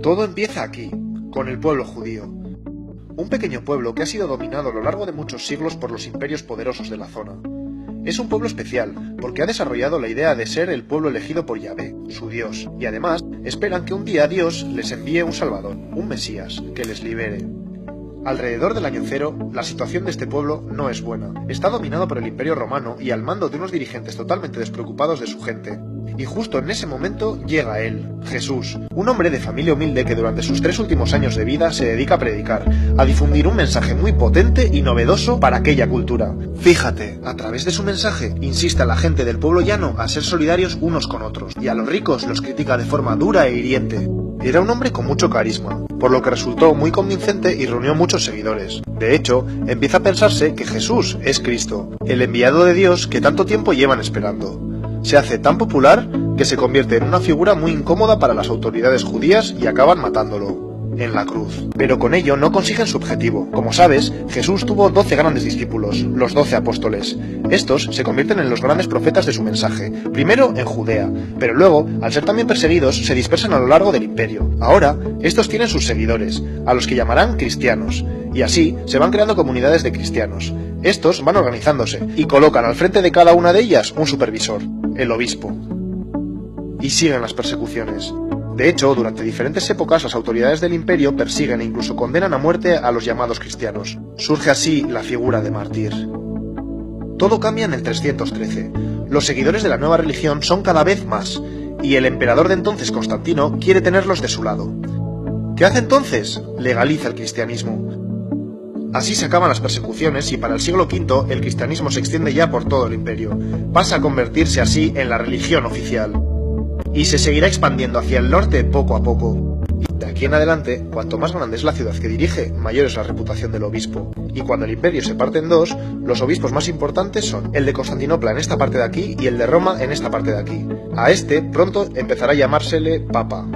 Todo empieza aquí, con el pueblo judío. Un pequeño pueblo que ha sido dominado a lo largo de muchos siglos por los imperios poderosos de la zona. Es un pueblo especial, porque ha desarrollado la idea de ser el pueblo elegido por Yahvé, su Dios, y además esperan que un día Dios les envíe un Salvador, un Mesías, que les libere. Alrededor del año cero, la situación de este pueblo no es buena. Está dominado por el Imperio Romano y al mando de unos dirigentes totalmente despreocupados de su gente. Y justo en ese momento llega él, Jesús, un hombre de familia humilde que durante sus 3 últimos años de vida se dedica a predicar, a difundir un mensaje muy potente y novedoso para aquella cultura. Fíjate, a través de su mensaje insiste a la gente del pueblo llano a ser solidarios unos con otros, y a los ricos los critica de forma dura e hiriente. Era un hombre con mucho carisma, por lo que resultó muy convincente y reunió muchos seguidores. De hecho, empieza a pensarse que Jesús es Cristo, el enviado de Dios que tanto tiempo llevan esperando. Se hace tan popular que se convierte en una figura muy incómoda para las autoridades judías y acaban matándolo en la cruz. Pero con ello no consiguen su objetivo. Como sabes, Jesús tuvo 12 grandes discípulos, los 12 apóstoles. Estos se convierten en los grandes profetas de su mensaje, primero en Judea, pero luego, al ser también perseguidos, se dispersan a lo largo del imperio. Ahora, estos tienen sus seguidores, a los que llamarán cristianos, y así se van creando comunidades de cristianos. Estos van organizándose y colocan al frente de cada una de ellas un supervisor, el obispo. Y siguen las persecuciones. De hecho, durante diferentes épocas las autoridades del imperio persiguen e incluso condenan a muerte a los llamados cristianos. Surge así la figura de mártir. Todo cambia en el 313. Los seguidores de la nueva religión son cada vez más, y el emperador de entonces, Constantino, quiere tenerlos de su lado. ¿Qué hace entonces? Legaliza el cristianismo. Así se acaban las persecuciones y para el siglo V el cristianismo se extiende ya por todo el imperio. Pasa a convertirse así en la religión oficial. Y se seguirá expandiendo hacia el norte poco a poco. Y de aquí en adelante, cuanto más grande es la ciudad que dirige, mayor es la reputación del obispo. Y cuando el imperio se parte en dos, los obispos más importantes son el de Constantinopla en esta parte de aquí y el de Roma en esta parte de aquí. A este pronto empezará a llamársele Papa.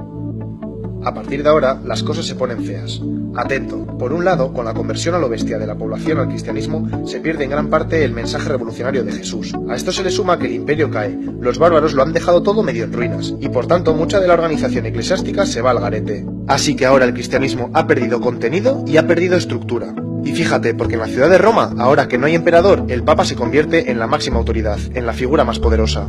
A partir de ahora, las cosas se ponen feas. Atento, por un lado, con la conversión a lo bestia de la población al cristianismo, se pierde en gran parte el mensaje revolucionario de Jesús. A esto se le suma que el imperio cae, los bárbaros lo han dejado todo medio en ruinas, y por tanto mucha de la organización eclesiástica se va al garete. Así que ahora el cristianismo ha perdido contenido y ha perdido estructura. Y fíjate, porque en la ciudad de Roma, ahora que no hay emperador, el Papa se convierte en la máxima autoridad, en la figura más poderosa.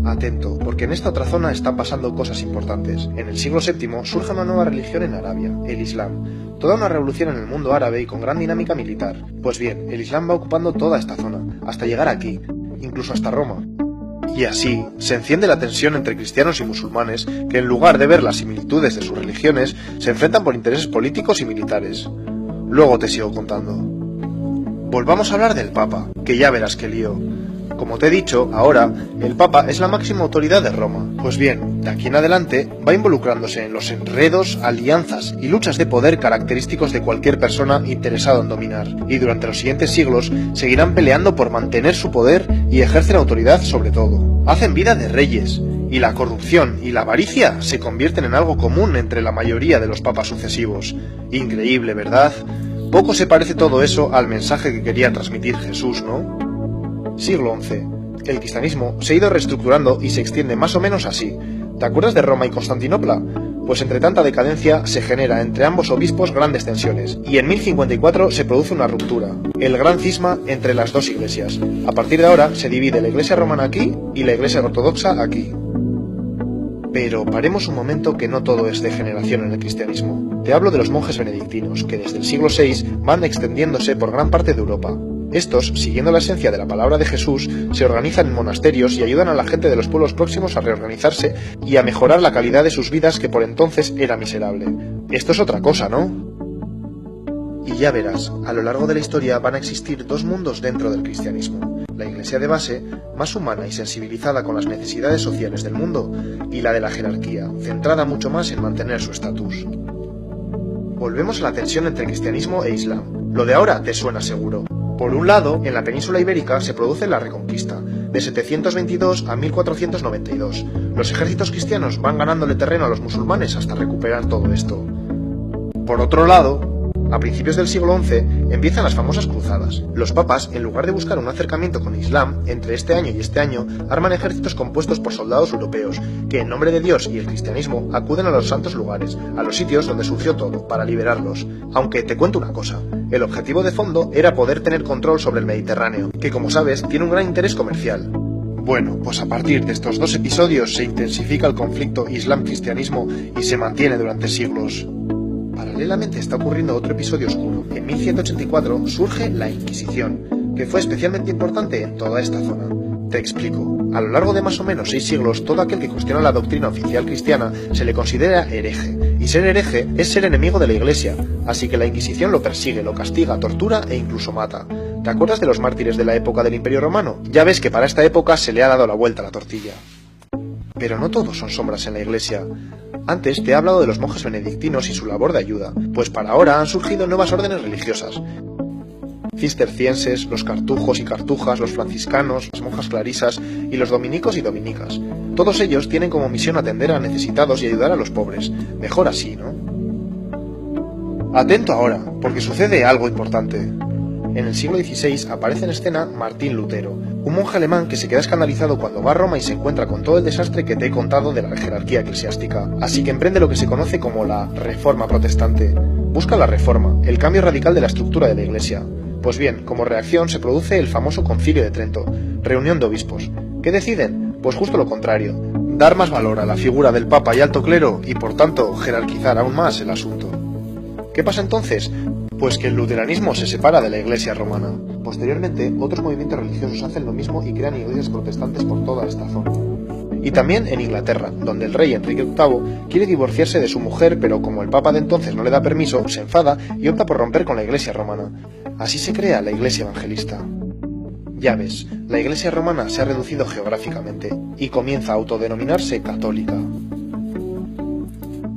Atento, porque en esta otra zona están pasando cosas importantes. En el siglo VII surge una nueva religión en Arabia, el Islam. Toda una revolución en el mundo árabe y con gran dinámica militar. Pues bien, el Islam va ocupando toda esta zona, hasta llegar aquí, incluso hasta Roma. Y así, se enciende la tensión entre cristianos y musulmanes, que en lugar de ver las similitudes de sus religiones, se enfrentan por intereses políticos y militares. Luego te sigo contando. Volvamos a hablar del Papa, que ya verás qué lío. Como te he dicho, ahora, el Papa es la máxima autoridad de Roma. Pues bien, de aquí en adelante, va involucrándose en los enredos, alianzas y luchas de poder característicos de cualquier persona interesada en dominar. Y durante los siguientes siglos, seguirán peleando por mantener su poder y ejercer autoridad sobre todo. Hacen vida de reyes, y la corrupción y la avaricia se convierten en algo común entre la mayoría de los papas sucesivos. Increíble, ¿verdad? Poco se parece todo eso al mensaje que quería transmitir Jesús, ¿no? Siglo XI. El cristianismo se ha ido reestructurando y se extiende más o menos así. ¿Te acuerdas de Roma y Constantinopla? Pues entre tanta decadencia se genera entre ambos obispos grandes tensiones, y en 1054 se produce una ruptura, el gran cisma entre las dos iglesias. A partir de ahora se divide la iglesia romana aquí y la iglesia ortodoxa aquí. Pero paremos un momento, que no todo es degeneración en el cristianismo. Te hablo de los monjes benedictinos, que desde el siglo VI van extendiéndose por gran parte de Europa. Estos, siguiendo la esencia de la palabra de Jesús, se organizan en monasterios y ayudan a la gente de los pueblos próximos a reorganizarse y a mejorar la calidad de sus vidas, que por entonces era miserable. Esto es otra cosa, ¿no? Y ya verás, a lo largo de la historia van a existir dos mundos dentro del cristianismo. La iglesia de base, más humana y sensibilizada con las necesidades sociales del mundo, y la de la jerarquía, centrada mucho más en mantener su estatus. Volvemos a la tensión entre cristianismo e islam. Lo de ahora te suena seguro. Por un lado, en la península ibérica se produce la Reconquista, de 722 a 1492. Los ejércitos cristianos van ganándole terreno a los musulmanes hasta recuperar todo esto. Por otro lado, A principios del siglo XI empiezan las famosas cruzadas. Los papas, en lugar de buscar un acercamiento con Islam, entre este año y este año, arman ejércitos compuestos por soldados europeos, que en nombre de Dios y el cristianismo acuden a los santos lugares, a los sitios donde surgió todo, para liberarlos. Aunque te cuento una cosa, el objetivo de fondo era poder tener control sobre el Mediterráneo, que como sabes tiene un gran interés comercial. Bueno, pues a partir de estos 2 episodios se intensifica el conflicto Islam-cristianismo y se mantiene durante siglos. Paralelamente está ocurriendo otro episodio oscuro. En 1184 surge la Inquisición, que fue especialmente importante en toda esta zona. Te explico. A lo largo de más o menos 6 siglos, todo aquel que cuestiona la doctrina oficial cristiana se le considera hereje. Y ser hereje es ser enemigo de la Iglesia, así que la Inquisición lo persigue, lo castiga, tortura e incluso mata. ¿Te acuerdas de los mártires de la época del Imperio Romano? Ya ves que para esta época se le ha dado la vuelta a la tortilla. Pero no todos son sombras en la Iglesia. Antes te he hablado de los monjes benedictinos y su labor de ayuda, pues para ahora han surgido nuevas órdenes religiosas. Cistercienses, los cartujos y cartujas, los franciscanos, las monjas clarisas y los dominicos y dominicas. Todos ellos tienen como misión atender a necesitados y ayudar a los pobres. Mejor así, ¿no? Atento ahora, porque sucede algo importante. En el siglo XVI aparece en escena Martín Lutero, un monje alemán que se queda escandalizado cuando va a Roma y se encuentra con todo el desastre que te he contado de la jerarquía eclesiástica, así que emprende lo que se conoce como la Reforma Protestante. Busca la reforma, el cambio radical de la estructura de la Iglesia. Pues bien, como reacción se produce el famoso Concilio de Trento, reunión de obispos. ¿Qué deciden? Pues justo lo contrario, dar más valor a la figura del Papa y alto clero y por tanto jerarquizar aún más el asunto. ¿Qué pasa entonces? Pues que el luteranismo se separa de la Iglesia romana. Posteriormente, otros movimientos religiosos hacen lo mismo y crean iglesias protestantes por toda esta zona. Y también en Inglaterra, donde el rey Enrique VIII quiere divorciarse de su mujer, pero como el Papa de entonces no le da permiso, se enfada y opta por romper con la Iglesia romana. Así se crea la Iglesia evangelista. Ya ves, la Iglesia romana se ha reducido geográficamente y comienza a autodenominarse católica.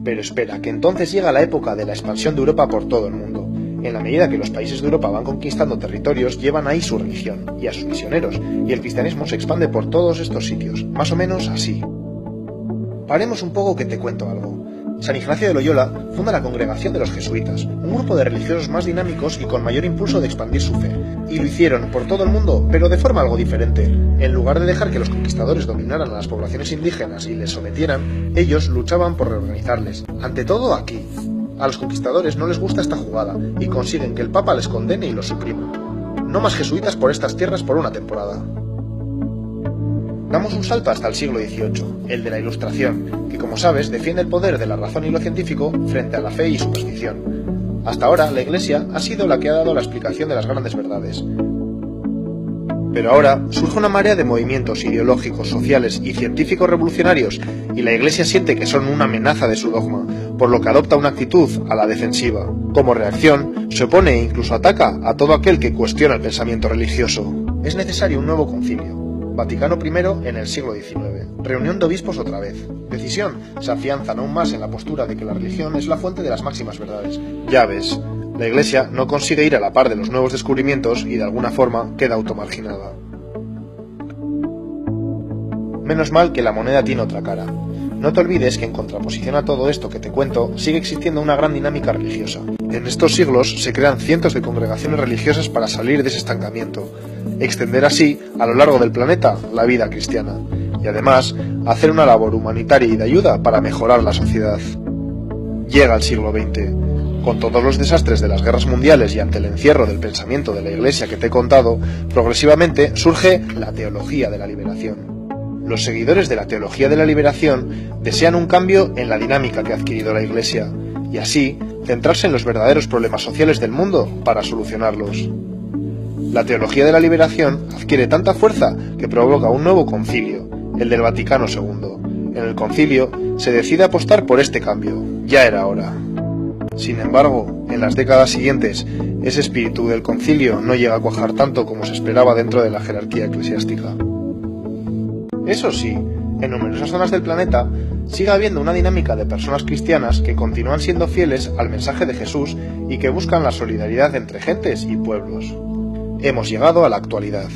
Pero espera, que entonces llega la época de la expansión de Europa por todo el mundo. En la medida que los países de Europa van conquistando territorios, llevan ahí su religión y a sus misioneros, y el cristianismo se expande por todos estos sitios, más o menos así. Paremos un poco que te cuento algo. San Ignacio de Loyola funda la Congregación de los Jesuitas, un grupo de religiosos más dinámicos y con mayor impulso de expandir su fe. Y lo hicieron por todo el mundo, pero de forma algo diferente. En lugar de dejar que los conquistadores dominaran a las poblaciones indígenas y les sometieran, ellos luchaban por reorganizarles. Ante todo aquí. A los conquistadores no les gusta esta jugada y consiguen que el Papa les condene y los suprima. No más jesuitas por estas tierras por una temporada. Damos un salto hasta el siglo XVIII, el de la Ilustración, que como sabes defiende el poder de la razón y lo científico frente a la fe y superstición. Hasta ahora la Iglesia ha sido la que ha dado la explicación de las grandes verdades. Pero ahora surge una marea de movimientos ideológicos, sociales y científicos revolucionarios y la Iglesia siente que son una amenaza de su dogma, por lo que adopta una actitud a la defensiva. Como reacción, se opone e incluso ataca a todo aquel que cuestiona el pensamiento religioso. Es necesario un nuevo concilio. Vaticano I en el siglo XIX. Reunión de obispos otra vez. Decisión, se afianzan aún más en la postura de que la religión es la fuente de las máximas verdades. Ya ves, la Iglesia no consigue ir a la par de los nuevos descubrimientos y de alguna forma queda automarginada. Menos mal que la moneda tiene otra cara. No te olvides que en contraposición a todo esto que te cuento, sigue existiendo una gran dinámica religiosa. En estos siglos se crean cientos de congregaciones religiosas para salir de ese estancamiento, extender así, a lo largo del planeta, la vida cristiana, y además, hacer una labor humanitaria y de ayuda para mejorar la sociedad. Llega el siglo XX. Con todos los desastres de las guerras mundiales y ante el encierro del pensamiento de la Iglesia que te he contado, progresivamente surge la teología de la liberación. Los seguidores de la teología de la liberación desean un cambio en la dinámica que ha adquirido la Iglesia, y así centrarse en los verdaderos problemas sociales del mundo para solucionarlos. La teología de la liberación adquiere tanta fuerza que provoca un nuevo concilio, el del Vaticano II. En el concilio se decide apostar por este cambio, ya era hora. Sin embargo, en las décadas siguientes, ese espíritu del concilio no llega a cuajar tanto como se esperaba dentro de la jerarquía eclesiástica. Eso sí, en numerosas zonas del planeta sigue habiendo una dinámica de personas cristianas que continúan siendo fieles al mensaje de Jesús y que buscan la solidaridad entre gentes y pueblos. Hemos llegado a la actualidad.